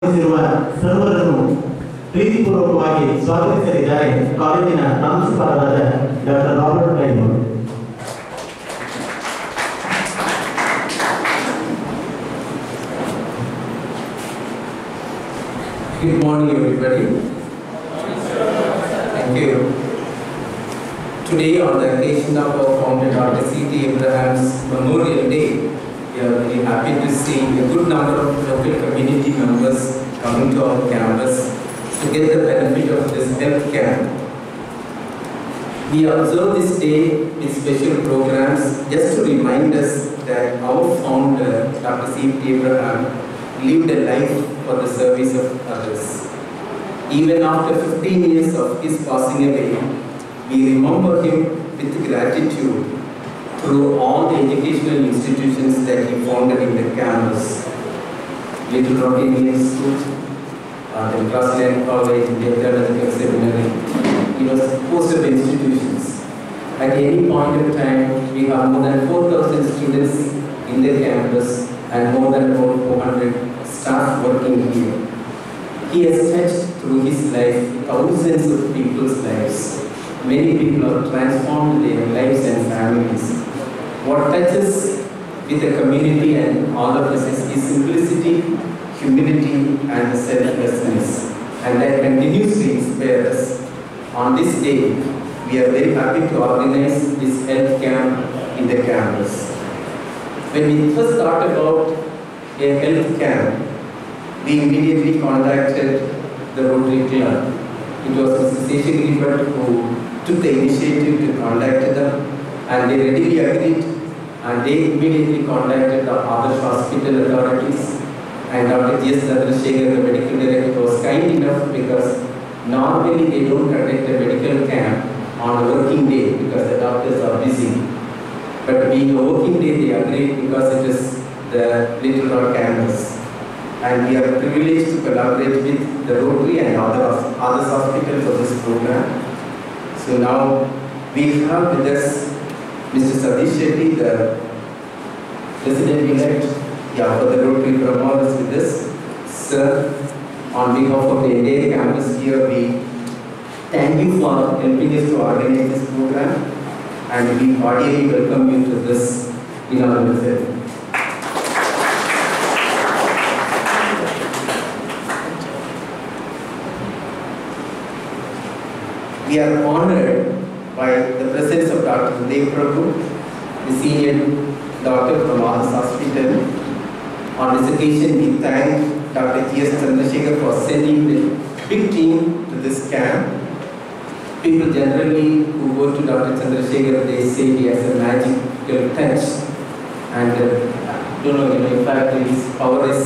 ಸರ್ವರನ್ನು ಪ್ರೀತಿಪೂರ್ವಕವಾಗಿ ಸ್ವಾಗತಿಸಲಿದ್ದಾರೆ ಕಾಲೇಜಿನ ಪ್ರಾಂಶುಪಾಲರಾದ doctor Robert Kaimur. Good morning, everybody. Thank you. Today, on the occasion of our founder Dr. C.T. Abraham's Memorial Day, we are very happy to see a good number of local community members coming to our campus to get the benefit of this health camp. We observe this day with special programs just to remind us that our founder, Dr. C.T. Abraham, lived a life for the service of others. Even after 15 years of his passing away, we remember him with gratitude through all the educational institutions that he founded in the campus. Little Rock Indian School, the Grassland College, the Theological Seminary, host of institutions. At any point in time, we have more than 4,000 students in the campus and more than about 400 staff working here. He has touched through his life thousands of people's lives. Many people have transformed their lives and families. What touches with the community and all of us is his simplicity, humility and selflessness. And that continues to inspire us. On this day, we are very happy to organize this health camp in the campus. When we first thought about a health camp, we immediately contacted the Rotary Club. It was Mr. Seshagiri Bhatt who took the initiative to contact them, and they readily agreed, and they immediately contacted the Adarsh Hospital authorities, and Dr. G.S. Chandrasekhar, the medical director, was kind enough because normally they don't conduct a medical camp on a working day because the doctors are busy. But being a working day, they agreed because it is the Little Rock campus. And we are privileged to collaborate with the Rotary and others hospital for this program. So now we have with us Mr. Satish Shetty, the President-elect for the Rotary Brahma is with us. Sir, on behalf of the entire campus here, we thank you for helping us to organize this program, and we cordially welcome you to this inaugural ceremony. We are honored by the presence of Dr. Dev Prabhu, the senior doctor from Adarsh Hospital. On this occasion, we thank Dr. G.S. Chandrasekhar for sending the big team to this camp. People generally who go to Dr. Chandrasekhar, they say he has a magical touch, and in fact, his power is,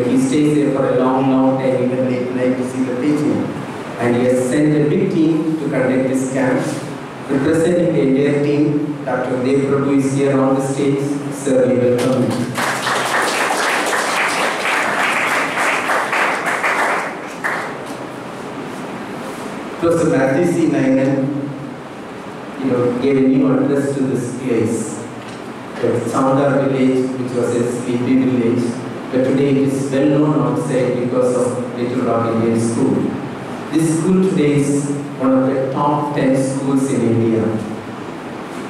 he stays there for a long time, even late night to see the patient. And he has sent a big team to conduct this camp. Representing the entire team, Dr. Dev Prabhu is here on the stage. Sir, we welcome you. Professor Matthew C. Nayan, gave a new address to this place. Soundar village, which was a sleepy village, but today it is well known outside because of Little Rock Indian School. This school today is one of the top 10 schools in India,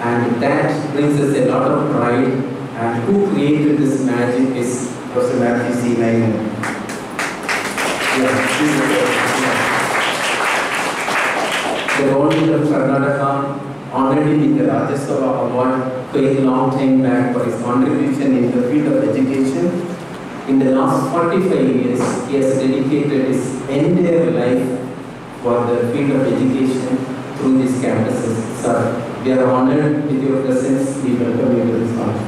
and that brings us a lot of pride. And who created this magic is Professor Matthew C. Nayan. The government of Karnataka honored him with the Rajya Sabha Award quite a long time back for his contribution in the field of education. In the last 45 years, he has dedicated his entire life for the field of education through these campuses. Sir, we are honored with your presence. We welcome you to this conference.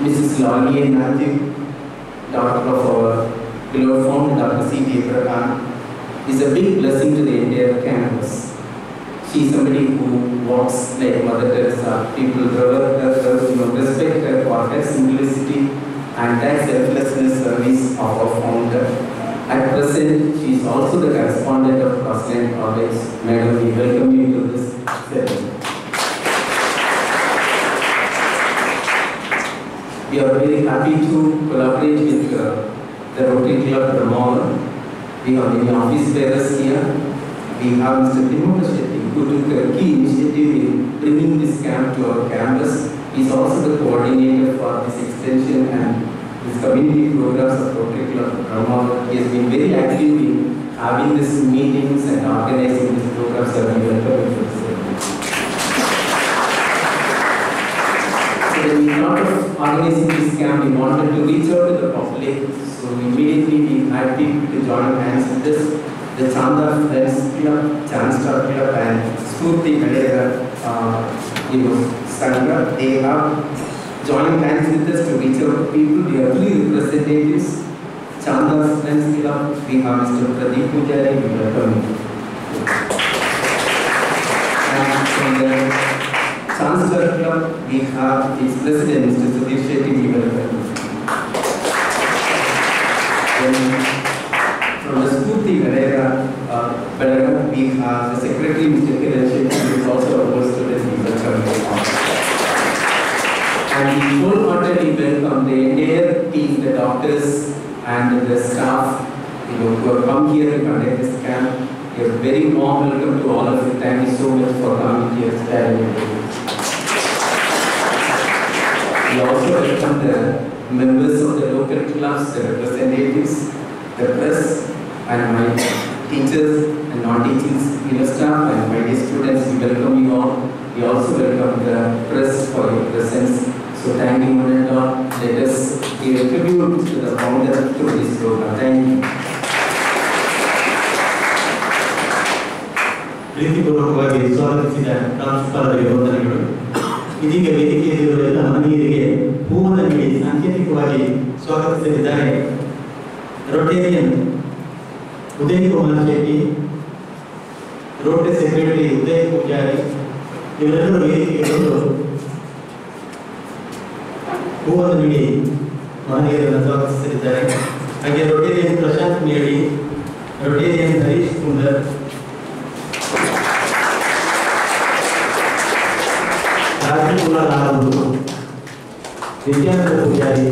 Mrs. Lali Matthew, daughter of our beloved founder, Dr. C.T. Abraham, is a big blessing to the entire campus. She is somebody who walks like Mother Teresa. People respect her for her simplicity and that selflessness service of our founder. At present, she is also the correspondent of Grassland College. Madam, we welcome you to this ceremony. We are very happy to collaborate with the Rotary Club Brahmavaram. We have many office bearers here. We have Mr. Timothy Shetty, who took a key initiative in bringing this camp to our campus. He is also the coordinator for this extension and this community programs of Rotary Club Brahmavaram. He has been very active in having these meetings and organizing these programs. So we welcome him to this. When we thought of organizing this camp, we wanted to reach out to the public. So immediately we had people to join hands with us. The Chanda Friends Club, Chanstar Club and Spurti Kadega, Sangha, they have joined hands with us to reach out to people. We are three representatives. Chanda Friends Club, we have Mr. Pradeep Pujari, we welcome him. And from the Chancellor Club, we have its president, Mr. Sudhir Shetty, we welcome him. From the Spurti Kadega, we have the secretary, Mr. Kiran Shetty, who is also a post student, we welcome him. And we wholeheartedly welcome the entire team, the doctors and the staff who have come here to conduct this camp. You are very warm welcome to all of you. Thank you so much for coming here. We also welcome the members of the local clubs, the representatives, the press, and my teachers and non-teaching staff and my dear students. We welcome you all. We also welcome the press for your presence. So thank you, one and all. Let us give a tribute to the founder through this program. Thank you. ಪ್ರೀತಿಪೂರ್ವಕವಾಗಿ ಸ್ವಾಗತಿಸಿದ ಪ್ರಾಂಶುಪಾಲರಿಗೆ ವಂದನೆಗಳು. ಇದೀಗ ವೇದಿಕೆಯಲ್ಲಿರುವ ಎಲ್ಲ ಮಹನೀಯರಿಗೆ ಹೂವನ್ನು ನೀಡಿ ಸಾಂಕೇತಿಕವಾಗಿ ಸ್ವಾಗತಿಸಲಿದ್ದಾರೆ Rotarian Uday Kumar Shetty, Rotary secretary Uday Pujari, ಇವರೆಲ್ಲರೂ ವೇದಿಕೆಗೆ ಬಂದು ಹೂವನ್ನು ನೀಡಿ ಮಹನೀಯರನ್ನು ಸ್ವಾಗತಿಸಲಿದ್ದಾರೆ. ಹಾಗೆ ರೋಟೇರಿಯನ್ ಪ್ರಶಾಂತ್ ಮೇಡಿ, ರೋಟೇರಿಯನ್ ಹರೀಶ್ ಕುಂದರ್, ರಾಜಕುಮಾರ್ ಆರವರು, ವಿದ್ಯಾಧರ ಪೂಜಾರಿ,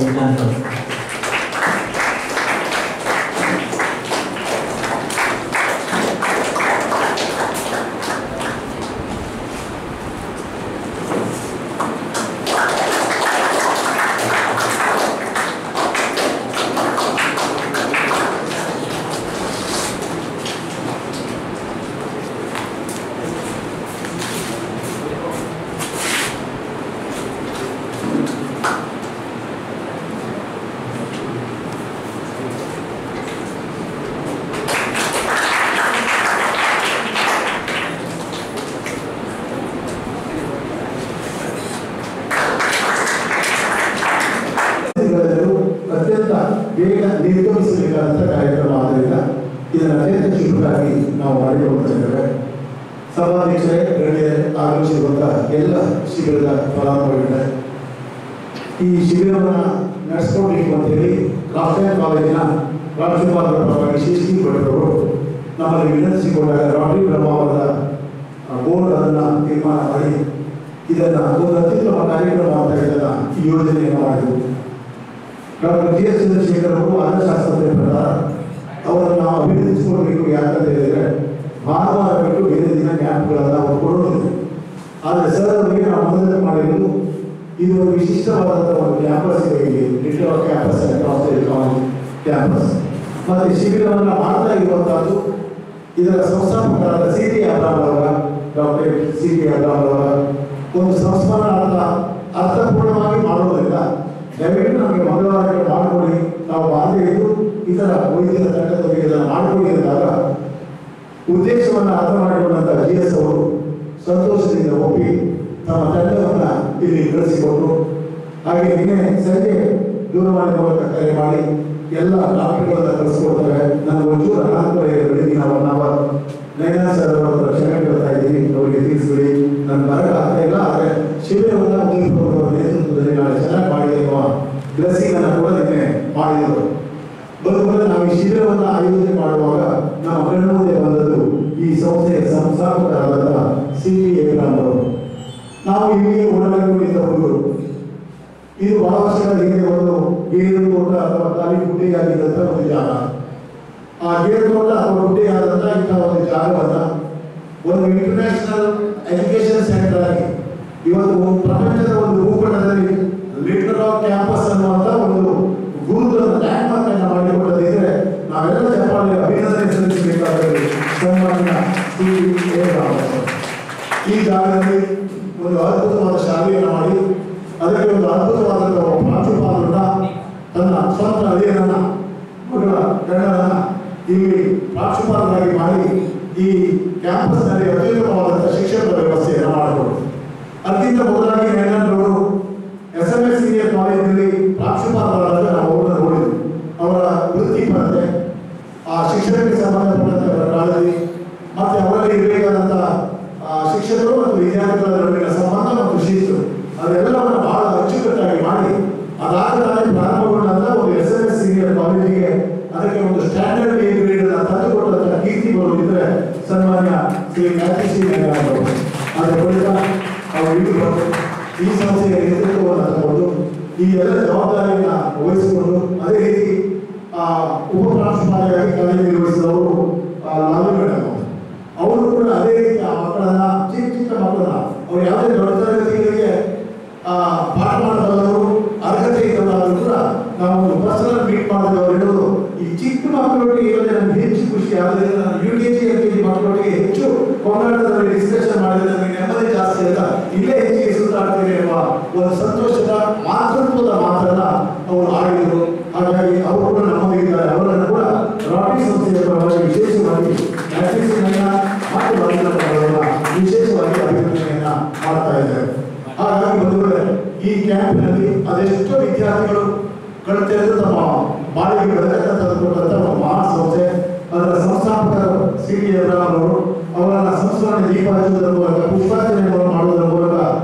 ಬೇಗ ನಿರ್ಗಮಿಸಬೇಕಾದಂಥ ಕಾರ್ಯಕ್ರಮ ಆದ್ದರಿಂದ ಇದನ್ನು ಅತ್ಯಂತ ಕ್ಷಿಪ್ರವಾಗಿ ನಾವು ಮಾಡಿಕೊಳ್ಳುತ್ತಿದ್ದೇವೆ. ಸಭಾಧ್ಯಕ್ಷರೇ, ಗಣ್ಯರೇ, ಆಗಮಿಸಿರುವಂತಹ ಎಲ್ಲ ಶಿಬಿರದ ಫಲಾನುಭವಿಗಳೇ, ಈ ಶಿಬಿರವನ್ನು ನಡೆಸ್ಕೊಡ್ಲಿಕ್ಕೆ ಅಂತ ಹೇಳಿ ರಾಷ್ಟ್ರೀಯ ಕಾಲೇಜಿನ ಪ್ರಾಂಶುಪಾಲರ ಪರವಾಗಿ ಶಿಸ್ತಿ ಭಟ್ರವರು ನಮ್ಮಲ್ಲಿ ವಿನಂತಿಸಿಕೊಂಡಾಗ ರೋಟರಿ ಬ್ರಹ್ಮಾವರದ ಬೋರ್ಡ್ ಅದನ್ನು ತೀರ್ಮಾನ ಮಾಡಿ ಇದನ್ನು ಒಂದು ಅತ್ಯುತ್ತಮ ಕಾರ್ಯಕ್ರಮ ಅಂತ ಇದನ್ನು ಈ ಯೋಜನೆಯನ್ನು ಮಾಡಿದರು. ಡಾಕ್ಟರ್ ಜಿ ಎಸ್ ಚಂದ್ರಶೇಖರ್ ಅವರು ಅನ್ನಶಾಸ್ತ್ರದ ಪ್ರಕಾರ ಅವರನ್ನು ನಾವು ಅಭಿನಂದಿಸಿಕೊಳ್ಬೇಕು. ಯಾಕಂತ ಹೇಳಿದರೆ ಭಾನುವಾರ ಬಿಟ್ಟು ಬೇರೆ ದಿನ ಕ್ಯಾಂಪ್ಗಳನ್ನು ಅವರು ಕೊಡೋದಿಲ್ಲ. ಆದರೆ ಸರ್ ಅವರಿಗೆ ನಾವು ಮನವಿ ಮಾಡಿದ್ದು ಇದು ಒಂದು ವಿಶಿಷ್ಟವಾದಂಥ ಒಂದು ಕ್ಯಾಂಪಸ್ ಇದೆ, ಲಿಟಲ್ ಕ್ಯಾಂಪಸ್ ಕ್ಯಾಂಪಸ್ ಮತ್ತು ಶಿಬಿರವನ್ನು ಮಾಡ್ತಾ ಇರುವಂಥದ್ದು ಇದರ ಸಂಸ್ಥಾಪಕರಾದ ಸಿ ಟಿ ಅಬ್ರಾಮ್ ಅವರ, ಡಾಕ್ಟರ್ ಸಿ ಟಿ ಅಬ್ರಾಮ್ ಅವರ ಒಂದು ಸಂಸ್ಮರಣಾರ್ಥ ಅರ್ಥಪೂರ್ಣವಾಗಿ ಮಾಡೋದ್ರಿಂದ ದಯವಿಟ್ಟು ನಮಗೆ ಮಂಗಳವಾರಕ್ಕೆ ಮಾಡಿಕೊಡಿ, ನಾವು ಬಾಧೆ ಇದ್ದು ಇತರ ವೈದ್ಯರ ತಂಡದವರಿಗೆ ಇದನ್ನು ಮಾಡಿಕೊಡಿ ಅಂದಾಗ ಉದ್ದೇಶವನ್ನು ಅರ್ಥ ಮಾಡಿಕೊಂಡಂಥ ಜಿ ಎಸ್ ಅವರು ಸಂತೋಷದಿಂದ ಒಪ್ಪಿ ತಮ್ಮ ತಂಡವನ್ನು ಇಲ್ಲಿ ಕಳಿಸಿಕೊಟ್ಟು, ಹಾಗೆ ನಿನ್ನೆ ಸಂಜೆ ದೂರವಾಣಿ ಮೂಲಕ ಕರೆ ಮಾಡಿ ಎಲ್ಲ ಡಾಕ್ಟರ್ಗಳನ್ನು ಕಳಿಸ್ಕೊಡ್ತಾರೆ. ನನಗೆ ಒಂಚೂರು ಅನಾನುಕೂಲ ಬೆಳಗಿನ 1 ಅವರ್ ನೈನಾ ಸರ್ ಅವರ ಕ್ಷಮೆ ಕೇಳ್ತಾ ಇದ್ದೀನಿ, ಅವರಿಗೆ ತಿಳಿಸ್ಬಿಡಿ. ನನ್ನ ಬರಗಾಗ್ತಾ ಇಲ್ಲ, ಆದರೆ ಶಿಬಿರವನ್ನು ಮುಗಿಸಿಕೊಂಡು ನೇತೃತ್ವದಲ್ಲಿ ನಾಳೆ ಚೆನ್ನಾಗಿ ಮಾಡಿದೆ ಎನ್ನುವ ಬ್ಲೆಸ್ಸಿಂಗ್ ಅನ್ನು ಕೂಡ ನಿನ್ನೆ ಮಾಡಿದರು. ಬದುಕಲ್ಲಿ ನಾವು ಈ ಶಿಬಿರವನ್ನು ಆಯೋಜನೆ ಮಾಡುವಾಗ ನಮ್ಮ ಕಣ್ಣು ಮುಂದೆ ಬಂದದ್ದು ಈ ಸಂಸ್ಥೆಯ ಸಂಸ್ಥಾಪಕರಾದ ಸಿ ಟಿ ಅಬ್ರಾಮ್ ಅವರು. ನಾವು ಇಲ್ಲಿಗೆ ಓಡಾಡಿಕೊಂಡಿದ್ದ ಹುಡುಗರು ಇದು ಬಹಳ ವರ್ಷಗಳ ಹಿಂದೆ ಒಂದು ಗೇರು ತೋಟ ಅಥವಾ ಖಾಲಿ ಗುಡ್ಡೆಯಾಗಿದ್ದಂಥ ಒಂದು ಜಾಗ. ಆ ಗೇರು ತೋಟ ಅಥವಾ ಗುಡ್ಡೆಯಾದಂಥ ಇಂಥ ಒಂದು ಜಾಗವನ್ನು ಒಂದು ಇಂಟರ್ನ್ಯಾಷನಲ್ ಎಜುಕೇಶನ್ ಸೆಂಟರ್ ಆಗಿ ಇವತ್ತು ಪ್ರಪಂಚದ ಒಂದು ಭೂಪಟದಲ್ಲಿ ಲಿಟರ್ ಆಫ್ ಕ್ಯಾಂಪಸ್ ಅನ್ನುವಂಥ ಒಂದು ಗುರುತನ್ನು ಲ್ಯಾಂಡ್ ಮಾರ್ಕ್ ಅನ್ನು ಮಾಡಿಕೊಡದಿದ್ರೆ ನಾವೆಲ್ಲ ಜಪಾನಿಗೆ ಅಭಿನಂದನೆ ಸಲ್ಲಿಸಬೇಕಾದರೆ ಸನ್ಮಾನ್ಯ ಶ್ರೀ ಎ. ರಾಮಚಂದ್ರ ಈ ಜಾಗದಲ್ಲಿ ಒಂದು ಅದ್ಭುತವಾದ ಶಾಲೆಯನ್ನು ಮಾಡಿ ಅದಕ್ಕೆ ಒಂದು ಅದ್ಭುತವಾದಂಥ ಪ್ರಾಂಶುಪಾಲರನ್ನ ತನ್ನ ಸ್ವಂತ ಅಳಿಯನನ್ನ ಮಗಳ ಗಂಡನನ್ನ ಇಲ್ಲಿ ಪ್ರಾಂಶುಪಾಲರಾಗಿ ಮಾಡಿ ಈ ಕ್ಯಾಂಪಸ್ನಲ್ಲಿ ಅತ್ಯುತ್ತಮವಾದಂಥ ಶಿಕ್ಷಣದ ವ್ಯವಸ್ಥೆಯನ್ನು ಮಾಡಿಕೊಡು. ಅದಕ್ಕಿಂತ ಮೊದಲಾಗಿ ನೆನಪರು SMS ಸೀನಿಯರ್ ಕಾಲೇಜಿನಲ್ಲಿ ಪ್ರಾಂಶುಪಾಲರಾದಾಗ ನಾವು ಅವರನ್ನು ನೋಡಿದ್ವಿ. ಅವರ ವೃತ್ತಿಪರತೆ, ಆ ಶಿಕ್ಷಣಕ್ಕೆ ಸಂಬಂಧಪಟ್ಟಂಥ ಕಾಳಜಿ ಮತ್ತು ಅವರಲ್ಲಿ ಇರಬೇಕಾದಂಥ ಶಿಕ್ಷಕರು ಮತ್ತು ವಿದ್ಯಾರ್ಥಿಗಳ ನಡುವಿನ ಸಂಬಂಧ ಮತ್ತು ಶಿಸ್ತು ಅದೆಲ್ಲವನ್ನು ಬಹಳ ಅಚ್ಚುಕಟ್ಟಾಗಿ ಮಾಡಿ ಅದಾದ ಪ್ರಾರಂಭಗೊಂಡಂತ ಒಂದು SMS ಸೀನಿಯರ್ ಕಾಲೇಜಿಗೆ ಅದಕ್ಕೆ ಒಂದು ಸ್ಟ್ಯಾಂಡರ್ಡ್ ಎ ಗ್ರೇಡ್ ಅನ್ನು ತಂದುಕೊಟ್ಟಂತಹ ಕೀರ್ತಿ ಬರುತ್ತಿದ್ದರೆ ಸನ್ಮಾನ್ಯ ಶ್ರೀ ಮ್ಯಾಥ್ಯೂ ಅವರು. ಅದರ ಬಳಿಕ ಅವರು ಈ ಸಂಸ್ಥೆಯ ನೇತೃತ್ವವನ್ನು ತಗೊಂಡು ಈ ಎಲ್ಲ ಜವಾಬ್ದಾರಿಯನ್ನು ವಹಿಸಿಕೊಂಡು ಅದೇ ರೀತಿ ಉಪ ಪ್ರಾಂಶುಪಾಲರಾಗಿ ಕಾರ್ಯ ನಿರ್ವಹಿಸಿದವರು ಲಾಲು ಮೇಡಮ್ ಅವರು ಕೂಡ ಅದೇ ರೀತಿ ಆ ಮಕ್ಕಳನ್ನ ಚಿಕ್ಕ ಮಕ್ಕಳನ್ನ ಅವ್ರು ಯಾವುದೇ ದೊಡ್ಡ ತರಗತಿಗಳಿಗೆ ಪಾಠ ಮಾಡಬಲ್ಲವರು ಅರ್ಹತೆ ಇದ್ದವರಾದರೂ ಕೂಡ ನಾವು ಒಂದು ಪರ್ಸನಲ್ ಮೀಟ್ ಮಾಡಿದವರು ಹೇಳೋದು ಈ ಚಿಕ್ಕ ಮಕ್ಕಳೊಟ್ಟಿಗೆ ಇರೋದೇ ನನಗೆ ಹೆಚ್ಚು ಖುಷಿ. ಆದರೆ ನಾನು UKG LKG ಮಕ್ಕಳೊಟ್ಟಿಗೆ ಹೆಚ್ಚು ಕೊಂಡಾಟದಲ್ಲಿ ಡಿಸ್ಕಷನ್ ಮಾಡಿದ್ರೆ ನನಗೆ ನೆಮ್ಮದಿ ಜಾಸ್ತಿ ಅಂತ ಇಲ್ಲೇ ಹೆಚ್ಚಿಗೆ ಸುತ್ತಾಡ್ತೇನೆ ಎಂಬ ಒಂದು ಸಂತೋಷದ ಮಾತೃತ್ವದ ಮಾತನ್ನ ಅವರು ಆಡಿದರು. ಹಾಗಾಗಿ ಅವರು ಕೂಡ ನಮ್ಮೊಂದಿಗಿದ್ದಾರೆ. ಅವರನ್ನು ಕೂಡ ರಾಟಿ ಸಂಸ್ಥೆಯ ಪರವಾಗಿ ವಿಶೇಷವಾಗಿ ವಿಶೇಷವಾಗಿ ಅಭಿನಂದನೆಯನ್ನ ಮಾಡ್ತಾ ಇದ್ದಾರೆ. ಹಾಗಾಗಿ ಬಂಧುಗಳೇ, ಈ ಕ್ಯಾಂಪಿನಲ್ಲಿ ಅದೆಷ್ಟೋ ವಿದ್ಯಾರ್ಥಿಗಳು ಕಣ್ತೆರೆದು ತಮ್ಮ ಬಾಳಿಗೆ ಬೆಳಕನ್ನು ತಂದುಕೊಂಡಂಥ ಮಹಾ ಸಂಸ್ಥೆ. ಅದರ ಸಂಸ್ಥಾಪಕರು ಸಿ ಟಿ ಅವರು ಅವರನ್ನ ಸಂಸ್ಮರಣೆ ದೀಪ ಹಚ್ಚುವುದರ ಮೂಲಕ ಪುಷ್ಪಾರ್ಚನೆಯನ್ನು ಮಾಡುವುದರ ಮೂಲಕ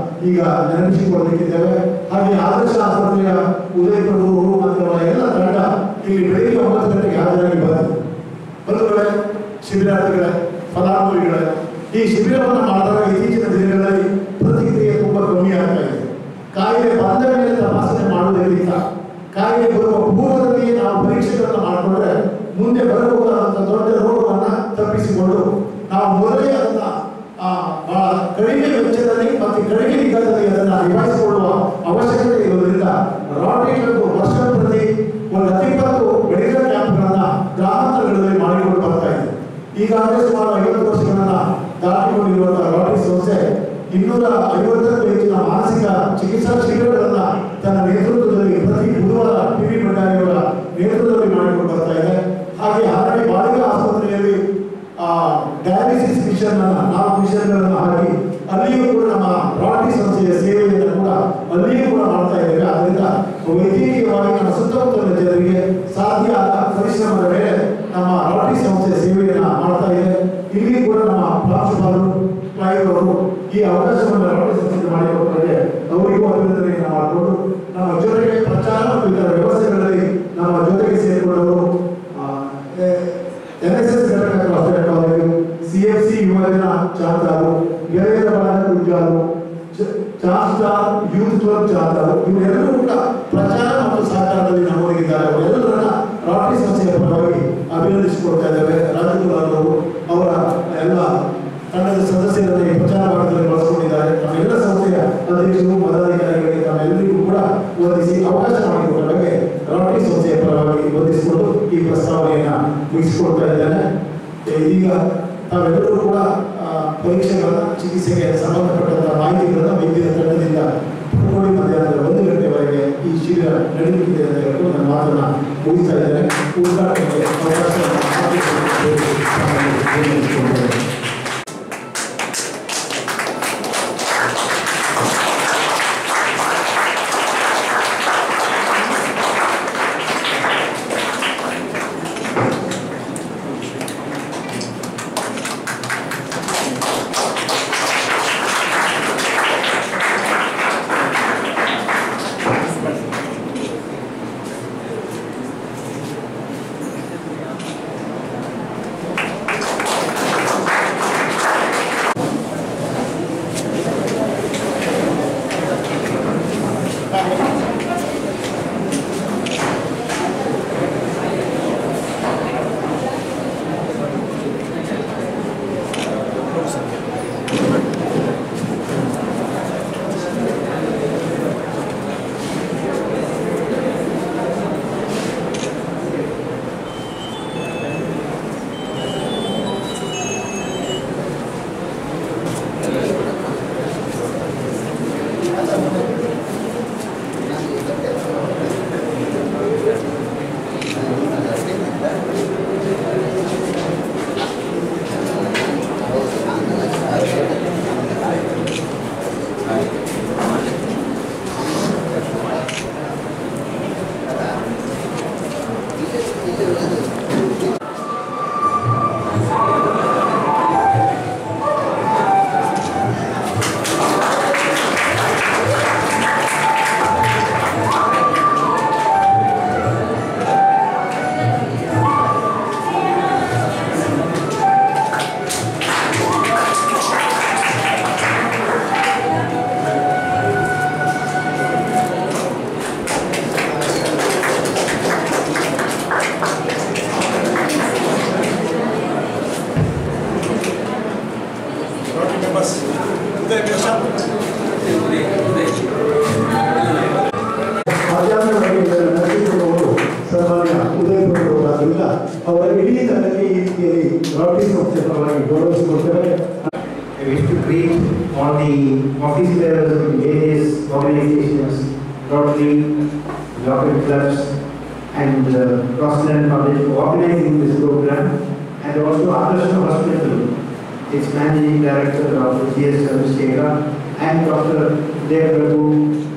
ಈಗ ನೆನಪಿಸಿಕೊಳ್ಳಲಿಕ್ಕಿದ್ದೇವೆ. ಹಾಗೆ ಆದರ್ಶ ಆಸ್ಪತ್ರೆಯ ಉದಯ ಪ್ರಭು ಮತ್ತು ಅವರ ಎಲ್ಲ ತಂಡ ಇಲ್ಲಿ ಬೆಳಿಗ್ಗೆ 9 ಗಂಟೆಗೆ ಹಾಜರಾಗಿ ಬಂದರು. ಬಂಧುಗಳೇ, ಶಿಬಿರಾರ್ಥಿಗಳೇ, ಫಲಾನುಭವಿಗಳೇ, ಈ ಶಿಬಿರವನ್ನು ಮಾಡಿದಾಗ ಇತ್ತೀಚಿನ ದಿನಗಳಲ್ಲಿ ಪ್ರತಿಕ್ರಿಯೆ ತುಂಬಾ ಕಮ್ಮಿ ಆಗ್ತಾ ಇದೆ. ಕಾಯಿಲೆ ಬಂದ ಮೇಲೆ ತಪಾಸಣೆ ಮಾಡುವುದಕ್ಕಿಂತ ಕಾಯಿಲೆ ಬರುವ ಪೂರ್ವದಲ್ಲಿಯೇ ನಾವು ಪರೀಕ್ಷೆಗಳನ್ನು ಮಾಡಿಕೊಂಡ್ರೆ ಮುಂದೆ ಬರಬಹುದಾದಂಥ ದೊಡ್ಡ ರೋಗವನ್ನು ತಪ್ಪಿಸಿಕೊಂಡು ನಾವು ಮೊದಲೇ ಅದನ್ನ ಬಹಳ ಕಡಿಮೆ ವೆಚ್ಚದಲ್ಲಿ ಮತ್ತು ಕಡಿಮೆ ನಿಗಾದಲ್ಲಿ ಅದನ್ನು ನಿಭಾಯಿಸಿಕೊಳ್ಳುವ ಅವಶ್ಯಕತೆ ಇರುವುದರಿಂದ ರಾಟಿ ವರ್ಷ ಪ್ರತಿ ಒಂದು 10-20 ಮೆಡಿಕಲ್ ಕ್ಯಾಂಪ್ಗಳನ್ನ ಗ್ರಾಮಾಂತರಗಳಲ್ಲಿ ಮಾಡಿಕೊಂಡು ಬರ್ತಾ ಇದೆ. ಈಗಾಗಲೇ ಸುಮಾರು 50 ವರ್ಷಗಳನ್ನ ದಾಟಿಕೊಂಡಿರುವಂತಹ ರಾಟಿ ಸಂಸ್ಥೆ 250ಕ್ಕೂ ಹೆಚ್ಚಿನ ಮಾನಸಿಕ ಚಿಕಿತ್ಸಾ ಶಿಬಿರಗಳನ್ನ ತನ್ನ ನೇತೃತ್ವದಲ್ಲಿ ಪ್ರತಿ ಬುಧವಾರ ಟಿವಿ ಭಂಡಾರಿಯವರ ನೇತೃತ್ವದಲ್ಲಿ ಮಾಡಿಕೊಂಡು ಬರ್ತಾ ಇದೆ. ಹಾಗೆ ಹಾಗಾಗಿ ಬಾಳಿಕೆ ಆಸ್ಪತ್ರೆಯಲ್ಲಿ ಡಯಾಲಿಸಿಸ್ ಮಿಷನ್ 4 ಮಿಷನ್ಗಳನ್ನು ಹಾಕಿ ಅಲ್ಲಿಯೂ ಕೂಡ ನಮ್ಮ ರಾಟಿ ಸಂಸ್ಥೆಯ ಸೇವೆಯನ್ನು ಕೂಡ ಅಲ್ಲಿಯೂ ಕೂಡ ಮಾಡ್ತಾ ಇದ್ದೇವೆ. ಆದ್ದರಿಂದ ವೈದ್ಯಕೀಯವಾಗಿ ನಮ್ಮ ಸುತ್ತಮುತ್ತಲಿನ ಜನರಿಗೆ ಸಾಧ್ಯ ಆದ ಪರಿಶ್ರಮದ ಮೇಲೆ ನಮ್ಮ ರಾಟಿ ಸಂಸ್ಥೆಯ ಸೇವೆಯನ್ನು ಮಾಡ್ತಾ ಇದೆ. ಇಲ್ಲಿ ಕೂಡ ನಮ್ಮ ಪ್ರಾಂಶುಪಾಲರು ಅವರು ಈ ಅವಕಾಶವನ್ನು ರಾಟಿ ಸಂಸ್ಥೆ ಮಾಡಿಕೊಟ್ಟರೆ ಅವರಿಗೂ ಅಭಿನಂದನೆಯನ್ನು ಮಾಡಿಕೊಂಡು ನಮ್ಮ ಜೊತೆಗೆ ಪ್ರಚಾರ ಮತ್ತು ಇತರ ವ್ಯವಸ್ಥೆಗಳಲ್ಲಿ ನಮ್ಮ ಜೊತೆಗೆ ಸೇರಿಕೊಂಡವರು NSS ಘಟಕ ಕಾಲೇಜು, CFC ಯುವಜನ ಚಾಂತಾರು, ಗೆಳೆಯರ ಬಳಗ ಗುಂಜಾರು, ಚಾಸ್ಟಾರ್ ಯೂತ್ ಕ್ಲಬ್ ಚಾಂತಾರು, ಇವರೆಲ್ಲರೂ ಕೂಡ ಪ್ರಚಾರ ಮತ್ತು ಸಹಕಾರದಲ್ಲಿ ನಮ್ಮೊಂದಿಗಿದ್ದಾರೆ. ಅವರೆಲ್ಲರನ್ನ ರಾಟಿ ಸಂಸ್ಥೆಯ ಪರವಾಗಿ ಅಭಿನಂದಿಸಿಕೊಡ್ತಾ ಇದ್ದೇವೆ. ರಾಜಕುಮಾರ್ ಅವರು ಅವರ ಎಲ್ಲ ತಂಡದ ಸದಸ್ಯರನ್ನು ಪ್ರಚಾರ ಭಾಗದಲ್ಲಿ ಬಳಸಿಕೊಂಡಿದ್ದಾರೆ. ನಮ್ಮೆಲ್ಲ ಸಂಸ್ಥೆಯ ಅಧ್ಯಕ್ಷರು ಪದಾಧಿಕಾರಿಗಳಿಗೆ ತಮ್ಮೆಲ್ಲರಿಗೂ ಕೂಡ ವಂದಿಸಿ ಅವಕಾಶ ಮಾಡಿಕೊಟ್ಟ ಬಗ್ಗೆ ರಾಟಿ ಸಂಸ್ಥೆಯ ಪರವಾಗಿ ವಂದಿಸಿಕೊಂಡು ಈ ಪ್ರಸ್ತಾವನೆಯನ್ನ ಮುಗಿಸಿಕೊಡ್ತಾ ಇದ್ದೇನೆ. ಈಗ ತಾವೆಲ್ಲರೂ ಕೂಡ ಪರೀಕ್ಷೆಗಳ ಚಿಕಿತ್ಸೆಗೆ ಸಂಬಂಧಪಟ್ಟಂತಹ ಮಾಹಿತಿಗಳನ್ನು ವೈದ್ಯರ ತಂಡದಿಂದ ಪಡ್ಕೊಂಡು ಮಧ್ಯಾಹ್ನದ 1 ಗಂಟೆವರೆಗೆ ಈ ಶಿಬಿರ ನಡೆಯುತ್ತಿದೆ ಅಂತ ಹೇಳ್ಕೊಂಡು ನನ್ನ ಮಾತನ್ನ ಮುಗಿಸ್ತಾ ಇದ್ದೇನೆ. ಉದ್ಘಾಟನೆಗೆ ಅವಕಾಶ greet all the office bearers in various organizations, Rotary, local clubs, and Crossland College for organizing this program, and also Adarsh Hospital, its managing director, Dr. G.S. Chandrasekhar, and Dr. Dev Prabhu,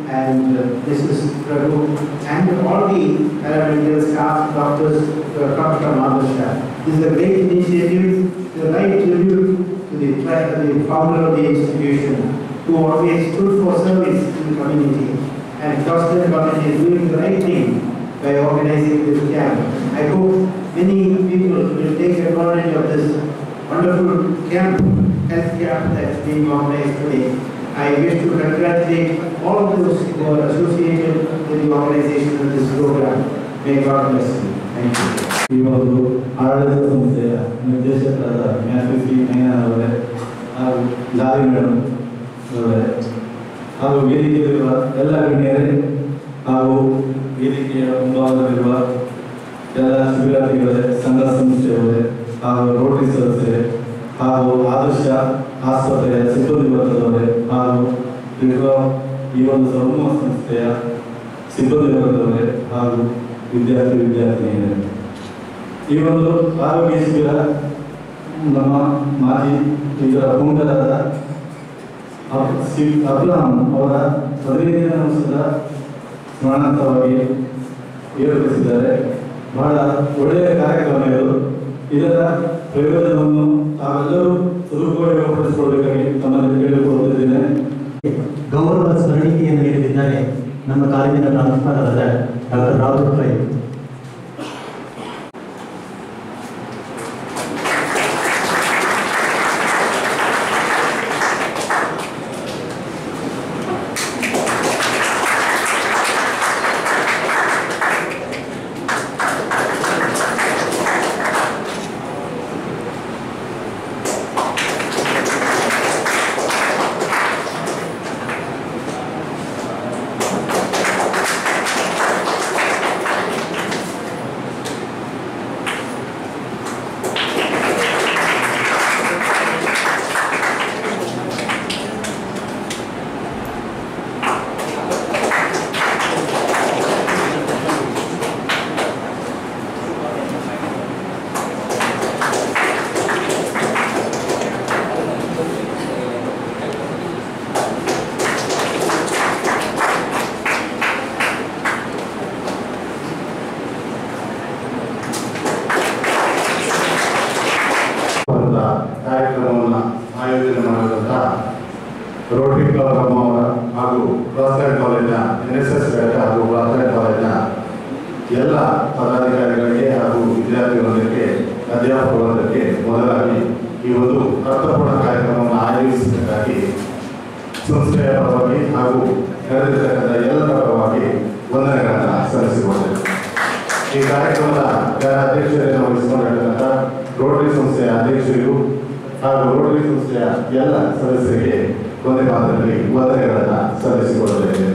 and Mrs. Prabhu, and all the paramedical staff, doctors who have come from Adarsh. This is a great initiative, the right tribute to the founder of the institution, who always stood for service to the community. And Crossland College is doing the right thing by organizing this camp. I hope many people will take advantage of this wonderful camp, health camp that's being organized today. I wish to congratulate all of those who are associated with the organization of this program. May God bless you. Thank you. ಈ ಒಂದು ಆಡಳಿತ ಸಂಸ್ಥೆಯ ನಿರ್ದೇಶಕರಾದ ನ್ಯಾಯಮೂರ್ತಿ ಮೇನನ್ ಅವರೇ ಹಾಗೂ lorry madam ಅವರೇ ಹಾಗೂ ವೇದಿಕೆಯಲ್ಲಿರುವ ಎಲ್ಲ ಗಣ್ಯರೇ ಹಾಗೂ ವೇದಿಕೆಯ ಮುಂಭಾಗದಲ್ಲಿರುವ ಎಲ್ಲ ಶಿಬಿರಾರ್ಥಿಗಳೇ, ಸಂಘ ಸಂಸ್ಥೆಯವರೇ ಹಾಗೂ ರೋಟರಿ ಸದಸ್ಯರೇ ಹಾಗೂ ಆದರ್ಶ ಆಸ್ಪತ್ರೆಯ ಸಿಬ್ಬಂದಿ ವರ್ಗದವರೇ ಹಾಗೂ ಈ ಒಂದು ಸಮೂಹ ಸಂಸ್ಥೆಯ ಸಿಬ್ಬಂದಿ ವರ್ಗದವರೇ ಹಾಗೂ ವಿದ್ಯಾರ್ಥಿನಿಯರೇ, ಈ ಒಂದು ಆರೋಗ್ಯ ಶಿಬಿರ ನಮ್ಮ ಮಾಜಿ ಇದರ ಪುಂಗರಾದ ಅಬ್ರಹಾಂ ಅವರ 15ನೇ ವರ್ಷದ ಸ್ಮರಣಾರ್ಥವಾಗಿ ಏರ್ಪಡಿಸಿದ್ದಾರೆ. ಬಹಳ ಒಳ್ಳೆಯ ಕಾರ್ಯಕ್ರಮ ಇದು. ಇದರ ಪ್ರಯೋಜನವನ್ನು ತಾವೆಲ್ಲರೂ ಸದುಪಯೋಗಪಡಿಸಿಕೊಳ್ಳಬೇಕಾಗಿ ತಮ್ಮಲ್ಲಿ ಕೇಳಿಕೊಳ್ಳುತ್ತಿದ್ದೇನೆ. ಗೌರವ ಸ್ಮರಣಿಕೆಯನ್ನು ನೀಡುತ್ತಿದ್ದಾರೆ ನಮ್ಮ ಕಾಲೇಜಿನ ಪ್ರಾಂಶುಪಾಲರಾದ ಡಾಕ್ಟರ್ ರಾಬರ್ಟ್ ರೈ. ಕಾರ್ಯಕ್ರಮವನ್ನು ಆಯೋಜನೆ ಮಾಡಿದಂಥ ರೋಟರಿ ಕ್ಲಬ್ ಅವರ ಹಾಗೂ ಕ್ರಾಸ್ಲ್ಯಾಂಡ್ ಕಾಲೇಜಿನ NSS ಘಟಕ ಹಾಗೂ ಕ್ರಾಸ್ಲ್ಯಾಂಡ್ ಕಾಲೇಜಿನ ಎಲ್ಲ ಪದಾಧಿಕಾರಿಗಳಿಗೆ ಹಾಗೂ ವಿದ್ಯಾರ್ಥಿಗಳಿಗೆ, ಅಧ್ಯಾಪಕ ವರ್ಗಕ್ಕೆ ಮೊದಲಾಗಿ ಈ ಒಂದು ಅರ್ಥಪೂರ್ಣ ಕಾರ್ಯಕ್ರಮವನ್ನು ಆಯೋಜಿಸಬೇಕಾಗಿ ಸಂಸ್ಥೆಯ ಪರವಾಗಿ ಹಾಗೂ ನಡೆದಿರತಕ್ಕಂಥ ಎಲ್ಲರ ಪರವಾಗಿ ವಂದನೆಗಳನ್ನು ಸಲ್ಲಿಸಿಕೊಂಡರು. ಈ ಕಾರ್ಯಕ್ರಮದ ಅಧ್ಯಕ್ಷತೆಯನ್ನು ವಹಿಸಿಕೊಂಡಿರತಕ್ಕಂಥ ರೋಟರಿ ಸಂಸ್ಥೆಯ ಅಧ್ಯಕ್ಷರು ಹಾಗೂ ರೋಟರಿ ಸಂಸ್ಥೆಯ ಎಲ್ಲ ಸದಸ್ಯರಿಗೆ ಒಂದೇ ಮಾದರಿಯಲ್ಲಿ ವಂದನೆಗಳನ್ನು ಸಲ್ಲಿಸಿಕೊಳ್ಳಲಿದೆ.